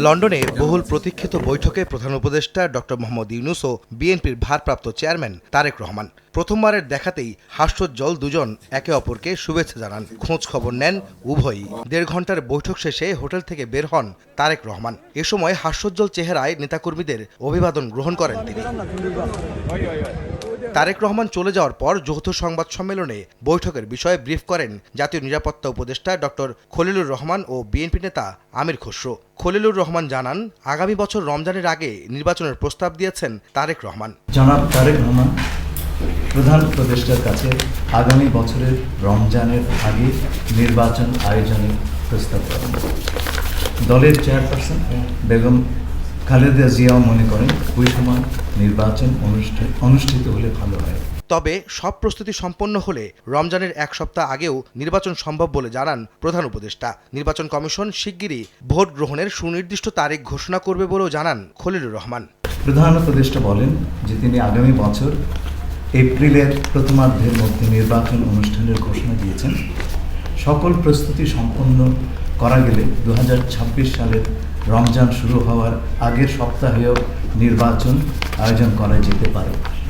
লন্ডনে বহুল প্রতীক্ষিত বৈঠকে প্রধান উপদেষ্টা ডক্টর মোহাম্মদ ইউনূস ও বিএনপির ভারপ্রাপ্ত চেয়ারম্যান তারেক রহমান প্রথমবারের দেখাতেই হাস্যোজ্জ্বল দুজন একে অপরকে শুভেচ্ছা জানান, খোঁজ খবর নেন উভয়ই। ১.৫ ঘন্টার বৈঠক শেষে হোটেল থেকে বের হন তারেক রহমান। এ সময় হাস্যোজ্জ্বল চেহারায় নেতাকর্মীদের অভিবাদন গ্রহণ করেন তিনি। তারেক রহমান চলে যাওয়ার পর যৌথ সংবাদ সম্মেলনে বৈঠকের বিষয়ে ব্রিফ করেন জাতীয় নিরাপত্তা উপদেষ্টা ডক্টর খলিলুর রহমান ও বিএনপি নেতা আমির খসরু। খলিলুর রহমান জানান, আগামী বছর রমজানের আগে নির্বাচনের প্রস্তাব দিয়েছেন তারেক রহমান। জনাব তারেক রহমান প্রধান উপদেষ্টার কাছে আগামী বছরের রমজানের আগে নির্বাচন আয়োজনের প্রস্তাব করেন। দলের চেয়ারপারসন বেগম খালেদা জিয়াও মনে করেন ওই সময় নির্বাচন অনুষ্ঠিত হলে ভালো হয়। তবে সব প্রস্তুতি সম্পন্ন হলে রমজানের ১ সপ্তাহ আগেও নির্বাচন সম্ভব বলে জানান প্রধান উপদেষ্টা। নির্বাচন কমিশন শিগগিরই ভোট গ্রহণের সুনির্দিষ্ট তারিখ ঘোষণা করবে বলেও জানান খলিলুর রহমান। প্রধান উপদেষ্টা বলেন যে তিনি আগামী বছর এপ্রিলের প্রথমার্ধের মধ্যে নির্বাচন অনুষ্ঠানের ঘোষণা দিয়েছেন। সকল প্রস্তুতি সম্পন্ন করা গেলে ২০২৬ সালের রমজান শুরু হওয়ার আগের সপ্তাহেও নির্বাচন আয়োজন করা যেতে পারে।